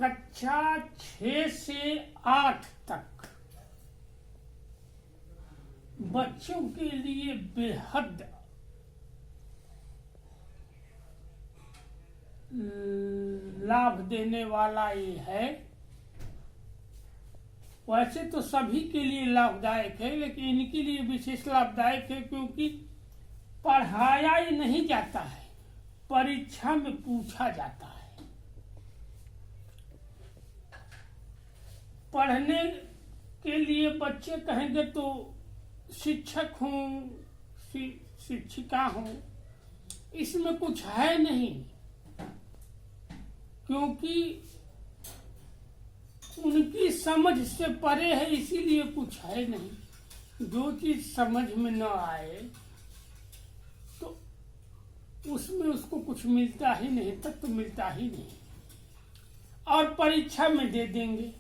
कक्षा 6 से 8 तक बच्चों के लिए बेहद लाभ देने वाला ये है। वैसे तो सभी के लिए लाभदायक है, लेकिन इनके लिए विशेष लाभदायक है क्योंकि पढ़ाया ही नहीं जाता है, परीक्षा में पूछा जाता है। पढ़ने के लिए बच्चे कहेंगे तो शिक्षक हूँ, शिक्षिका हूँ, इसमें कुछ है नहीं, क्योंकि उनकी समझ से परे है, इसीलिए कुछ है नहीं। जो चीज समझ में न आए तो उसमें उसको कुछ मिलता ही नहीं, तक तो मिलता ही नहीं। और परीक्षा में दे देंगे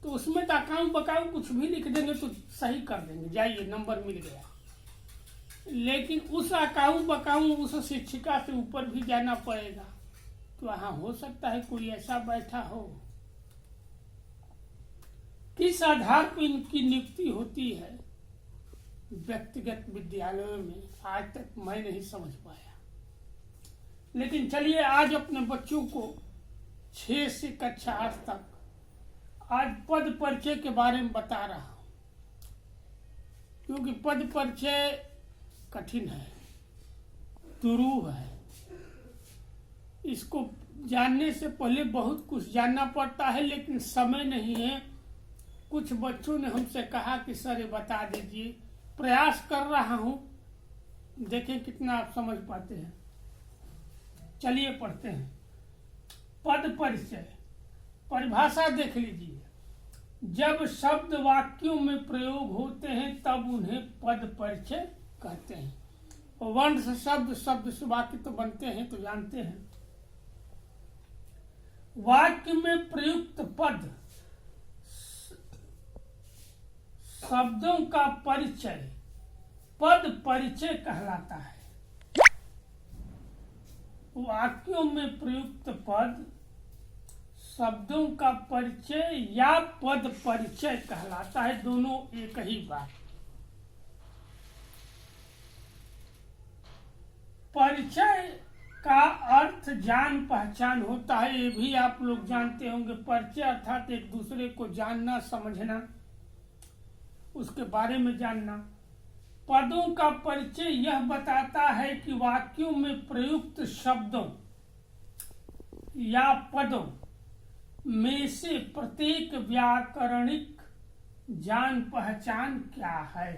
तो उसमें तो अकाउंट बकाऊ कुछ भी लिख देंगे तो सही कर देंगे, जाइए नंबर मिल गया। लेकिन उस अकाउंट बकाऊ उस शिक्षिका से ऊपर भी जाना पड़ेगा। तो वहां हो सकता है कोई ऐसा बैठा हो, किस आधार पर इनकी नियुक्ति होती है व्यक्तिगत विद्यालयों में, आज तक मैं नहीं समझ पाया। लेकिन चलिए आज अपने बच्चों को 6 से कक्षा 8 तक आज पद परिचय के बारे में बता रहा हूं, क्योंकि पद परिचय कठिन है, दुरूह है। इसको जानने से पहले बहुत कुछ जानना पड़ता है, लेकिन समय नहीं है। कुछ बच्चों ने हमसे कहा कि सर ये बता दीजिए, प्रयास कर रहा हूं, देखें कितना आप समझ पाते हैं। चलिए पढ़ते हैं। पद परिचय, परिभाषा देख लीजिए। जब शब्द वाक्यों में प्रयोग होते हैं तब उन्हें पद परिचय कहते हैं। और वर्ण से शब्द, शब्द से वाक्य तो बनते हैं, तो जानते हैं। वाक्य में प्रयुक्त पद शब्दों का परिचय पद परिचय कहलाता है। वाक्यों में प्रयुक्त पद शब्दों का परिचय या पद परिचय कहलाता है, दोनों एक ही बात। परिचय का अर्थ जान पहचान होता है, ये भी आप लोग जानते होंगे। परिचय अर्थात एक दूसरे को जानना, समझना, उसके बारे में जानना। पदों का परिचय यह बताता है कि वाक्यों में प्रयुक्त शब्दों या पदों में से प्रत्येक व्याकरणिक जान पहचान क्या है।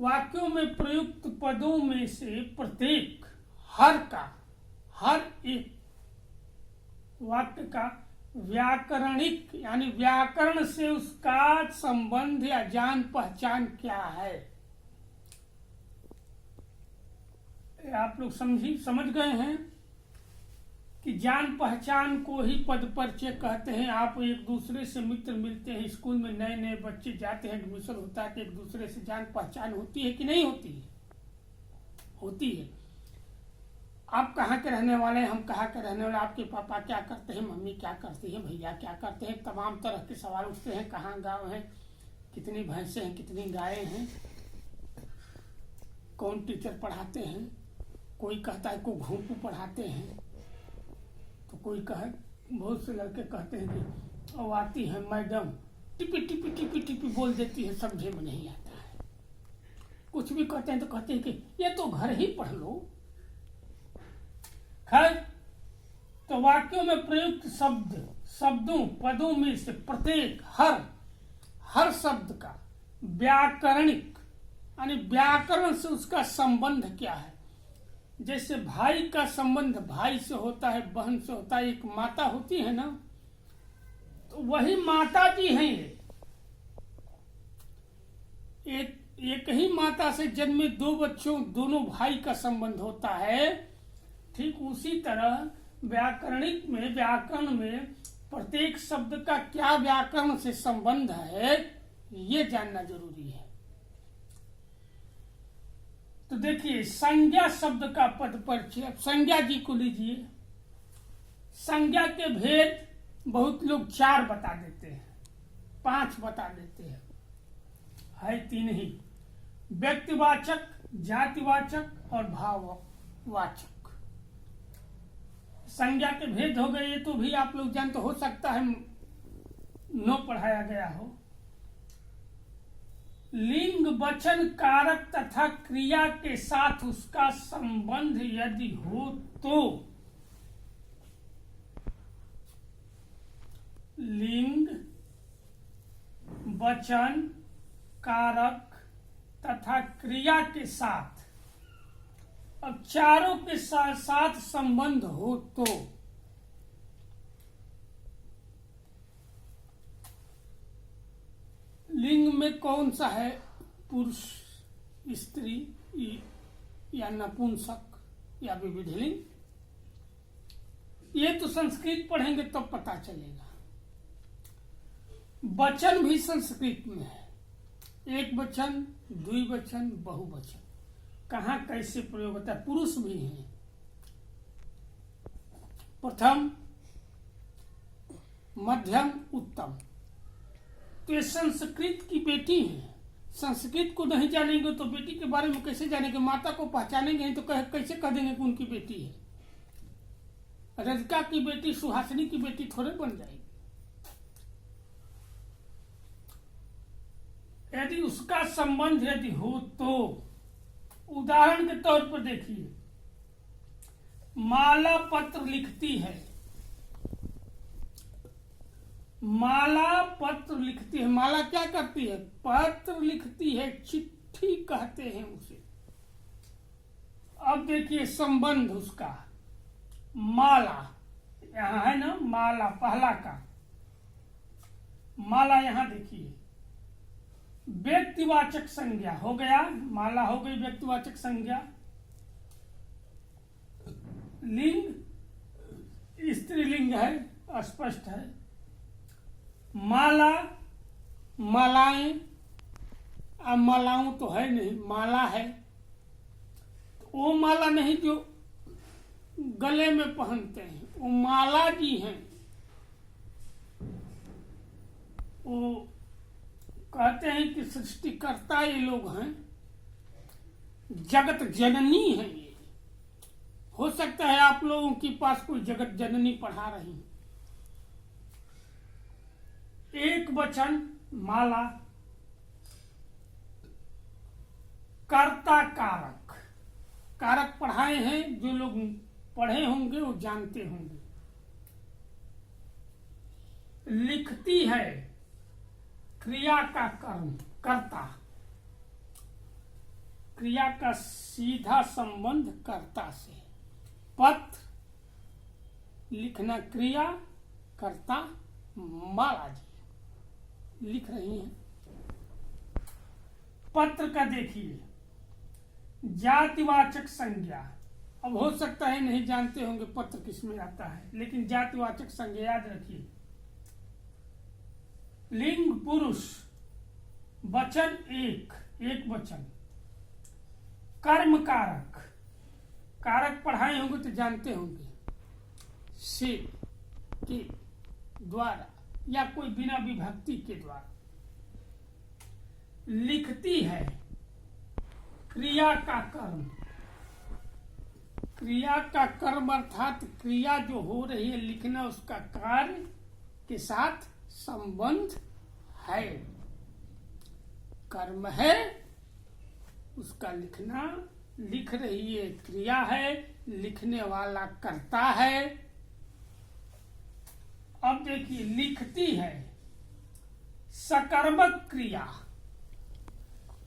वाक्यों में प्रयुक्त पदों में से प्रत्येक, हर एक वाक्य का व्याकरणिक यानी व्याकरण से उसका संबंध या जान पहचान क्या है। आप लोग समझ गए हैं कि जान पहचान को ही पद परिचय कहते हैं। आप एक दूसरे से मित्र मिलते हैं, स्कूल में नए नए बच्चे जाते हैं, एडमिशन होता है तो एक दूसरे से जान पहचान होती है कि नहीं होती है? होती है। आप कहाँ के रहने वाले हैं, हम कहाँ के रहने वाले, आपके पापा क्या करते हैं, मम्मी क्या करती है, भैया क्या करते हैं, तमाम तरह के सवाल उठते हैं। कहाँ गाँव है, कितनी भैंसें हैं, कितनी गायें हैं, कौन टीचर पढ़ाते हैं। कोई कहता है को घूमू पढ़ाते हैं, तो कोई कहे, बहुत से लड़के कहते हैं कि वो आती है मैडम, टिपी टिपी टिपी टिपी बोल देती है, समझे में नहीं आता है। कुछ भी कहते हैं तो कहते हैं कि ये तो घर ही पढ़ लो। खैर, तो वाक्यों में प्रयुक्त शब्दों पदों में से प्रत्येक, हर शब्द का व्याकरणिक यानी व्याकरण से उसका संबंध क्या है। जैसे भाई का संबंध भाई से होता है, बहन से होता है। एक माता होती है ना, तो वही माता जी हैं। एक ही माता से जन्मे 2 बच्चों, दोनों भाई का संबंध होता है। ठीक उसी तरह व्याकरण में प्रत्येक शब्द का क्या व्याकरण से संबंध है, ये जानना जरूरी है। तो देखिए, संज्ञा शब्द का पद परिचय। संज्ञा जी को लीजिए। संज्ञा के भेद बहुत लोग 4 बता देते हैं, 5 बता देते हैं, है 3 ही। व्यक्तिवाचक, जातिवाचक और भाववाचक। संज्ञा के भेद हो गए, ये तो भी आप लोग जानते, हो सकता है नो पढ़ाया गया हो। लिंग वचन कारक तथा क्रिया के साथ उसका संबंध यदि हो तो लिंग वचन कारक तथा क्रिया के साथ, अब चारों के साथ संबंध हो तो लिंग में कौन सा है, पुरुष, स्त्री या नपुंसक या विविध लिंग, ये तो संस्कृत पढ़ेंगे तब तो पता चलेगा। वचन भी संस्कृत में है, एक वचन, द्विवचन, बहुवचन, कहाँ कैसे प्रयोग होता है। पुरुष भी है, प्रथम, मध्यम, उत्तम। तो ये संस्कृत की बेटी है। संस्कृत को नहीं जानेंगे तो बेटी के बारे में कैसे जानेंगे, माता को पहचानेंगे नहीं तो कैसे कह देंगे कि उनकी बेटी है। रजका की बेटी सुहासिनी की बेटी थोड़े बन जाएगी। यदि उसका संबंध यदि हो तो उदाहरण के तौर पर देखिए, माला पत्र लिखती है, माला पत्र लिखती है। माला क्या करती है, पत्र लिखती है, चिट्ठी कहते हैं उसे। अब देखिए संबंध उसका, माला यहां है ना, माला पहला का, माला यहां देखिए, व्यक्तिवाचक संज्ञा हो गया, माला हो गई व्यक्तिवाचक संज्ञा। लिंग स्त्रीलिंग है, स्पष्ट है। माला, मालाएं, अब मालाओं तो है नहीं, माला है। वो माला नहीं जो गले में पहनते हैं, वो माला जी हैं। वो कहते हैं कि सृष्टिकर्ता ये लोग हैं, जगत जननी है ये। हो सकता है आप लोगों के पास कोई जगत जननी पढ़ा रही। एक वचन माला, कर्ता कारक, कारक पढ़ाए हैं, जो लोग पढ़े होंगे वो जानते होंगे। लिखती है, क्रिया का कर्म, कर्ता, क्रिया का सीधा संबंध कर्ता से। पत्र लिखना क्रिया, कर्ता माला जी लिख रही हैं। पत्र का देखिए, जातिवाचक संज्ञा। अब हो सकता है नहीं जानते होंगे पत्र किसमें आता है, लेकिन जातिवाचक संज्ञा याद रखिए। लिंग पुरुष, वचन एक वचन। कर्म कारक, कारक पढ़ाए होंगे तो जानते होंगे, से, के द्वारा या कोई बिना विभक्ति के द्वारा। लिखती है, क्रिया का कर्म, क्रिया का कर्म अर्थात क्रिया जो हो रही है लिखना, उसका कार्य के साथ संबंध है। कर्म है, उसका लिखना, लिख रही है क्रिया है, लिखने वाला कर्ता है। अब देखिए, लिखती है सकर्मक क्रिया,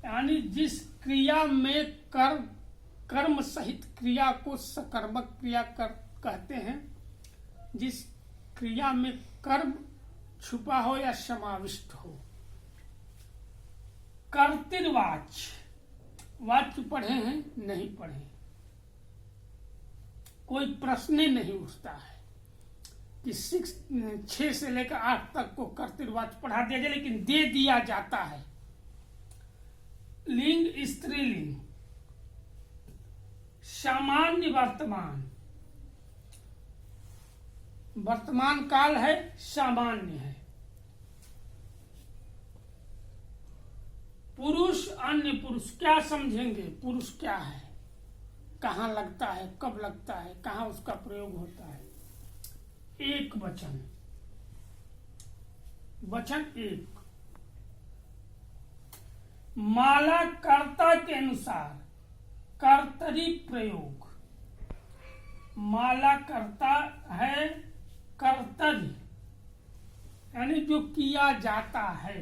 यानी जिस क्रिया में कर्म सहित क्रिया को सकर्मक क्रिया कहते हैं। जिस क्रिया में कर्म छुपा हो या समाविष्ट हो। कर्तृवाच, वाच्य पढ़े हैं, नहीं पढ़े, कोई प्रश्न नहीं उठता है कि 6 से लेकर 8 तक को कर्तृवाच पढ़ा दिया जाए, लेकिन दे दिया जाता है। लिंग स्त्रीलिंग, सामान्य वर्तमान, वर्तमान काल है, सामान्य है। पुरुष, अन्य पुरुष, क्या समझेंगे? पुरुष क्या है, कहाँ लगता है, कब लगता है, कहाँ उसका प्रयोग होता है? एक वचन, वचन एक। माला कर्ता के अनुसार कर्तरी प्रयोग। माला कर्ता है, कर्तरी यानी जो किया जाता है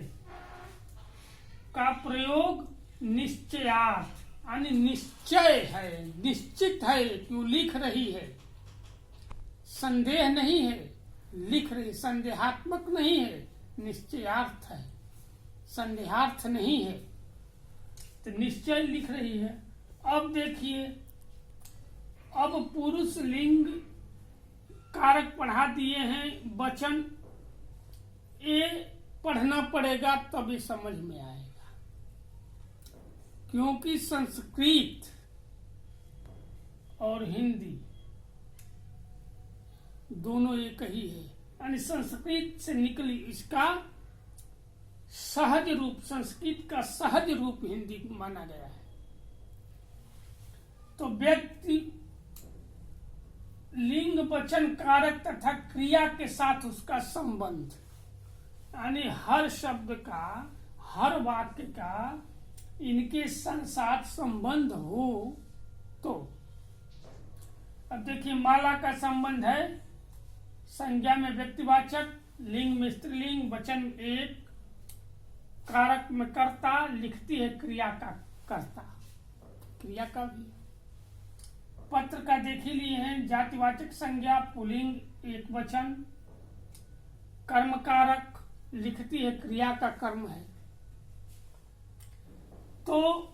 का प्रयोग निश्चयार्थ यानी निश्चय है, निश्चित है, क्यों लिख रही है, संदेह नहीं है, लिख रही, संदेहात्मक नहीं है, निश्चयार्थ है, संदेहार्थ नहीं है, तो निश्चय लिख रही है। अब देखिए, अब पुरुष लिंग कारक पढ़ा दिए हैं, वचन ये पढ़ना पड़ेगा तब ये समझ में आएगा, क्योंकि संस्कृत और हिंदी दोनों एक ही है, यानी संस्कृत से निकली इसका सहज रूप, संस्कृत का सहज रूप हिंदी माना गया है। तो व्यक्ति लिंग, वचन, कारक तथा क्रिया के साथ उसका संबंध, यानी हर शब्द का, हर वाक्य का इनके साथ संबंध हो तो। अब देखिए, माला का संबंध है संज्ञा में व्यक्तिवाचक, लिंग में स्त्रीलिंग, वचन एक, कारक में कर्ता, लिखती है क्रिया का कर्ता, क्रिया का भी। पत्र का देख ही लिए हैं, जातिवाचक संज्ञा, पुल्लिंग एक वचन, कर्म कारक, लिखती है क्रिया का कर्म है, तो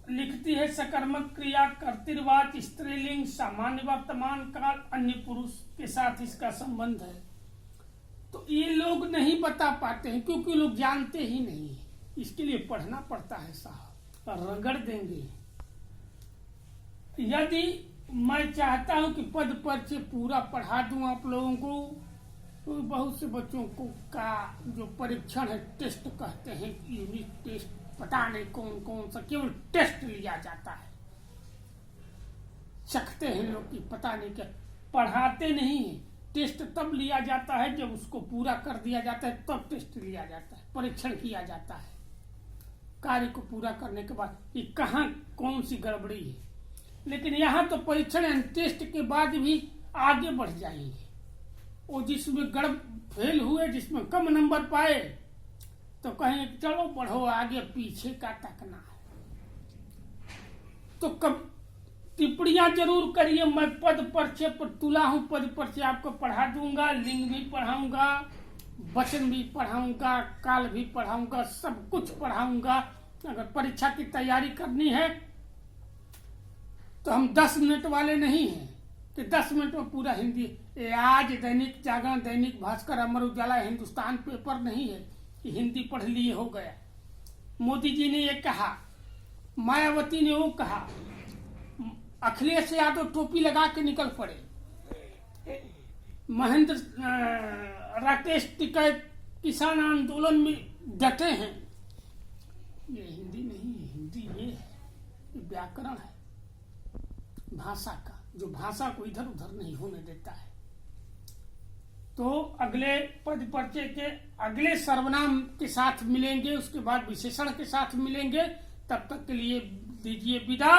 लिखती है सकर्मक क्रिया, कर्तृवाच, स्त्रीलिंग, सामान्य वर्तमान काल, अन्य पुरुष के साथ इसका संबंध है। तो ये लोग नहीं बता पाते हैं क्योंकि लोग जानते ही नहीं है, इसके लिए पढ़ना पड़ता है साहब, रगड़ देंगे। यदि मैं चाहता हूं कि पद परिचय पूरा पढ़ा दूं आप लोगों को, तो बहुत से बच्चों को का जो परीक्षण है, टेस्ट कहते हैं, यूनिट टेस्ट, पता नहीं कौन कौन सा, केवल टेस्ट लिया जाता है, चखते हैं लोग कि पता नहीं क्या, पढ़ाते नहीं है। टेस्ट तब लिया जाता है जब उसको पूरा कर दिया जाता है, तब टेस्ट लिया जाता है, परीक्षण किया जाता है कार्य को पूरा करने के बाद कि कहाँ कौन सी गड़बड़ी है। लेकिन यहाँ तो परीक्षण टेस्ट के बाद भी आगे बढ़ जाएंगे, वो जिसमें फेल हुए, जिसमें कम नंबर पाए, तो कहेंगे चलो बढ़ो आगे, पीछे का तकना है। तो कब टिप्पणियां जरूर करिए, मैं पद परिचय पर तुला हूं, पद परिचय आपको पढ़ा दूंगा, लिंग भी पढ़ाऊंगा, वचन भी पढ़ाऊंगा, काल भी पढ़ाऊंगा, सब कुछ पढ़ाऊंगा। अगर परीक्षा की तैयारी करनी है तो हम 10 मिनट वाले नहीं हैं कि 10 मिनट में पूरा हिंदी। आज दैनिक जागरण, दैनिक भास्कर, अमर उजाला, हिंदुस्तान पेपर नहीं है कि हिंदी पढ़ लिए हो गया। मोदी जी ने ये कहा, मायावती ने वो कहा, अखिलेश यादव टोपी लगा के निकल पड़े, महेंद्र राकेश टिकैत किसान आंदोलन में डटे हैं। ये हिंदी नहीं है, हिंदी ये है, ये व्याकरण है भाषा का, जो भाषा को इधर उधर नहीं होने देता है। तो अगले पद परिचय के अगले सर्वनाम के साथ मिलेंगे, उसके बाद विशेषण के साथ मिलेंगे। तब तक के लिए दीजिए विदा।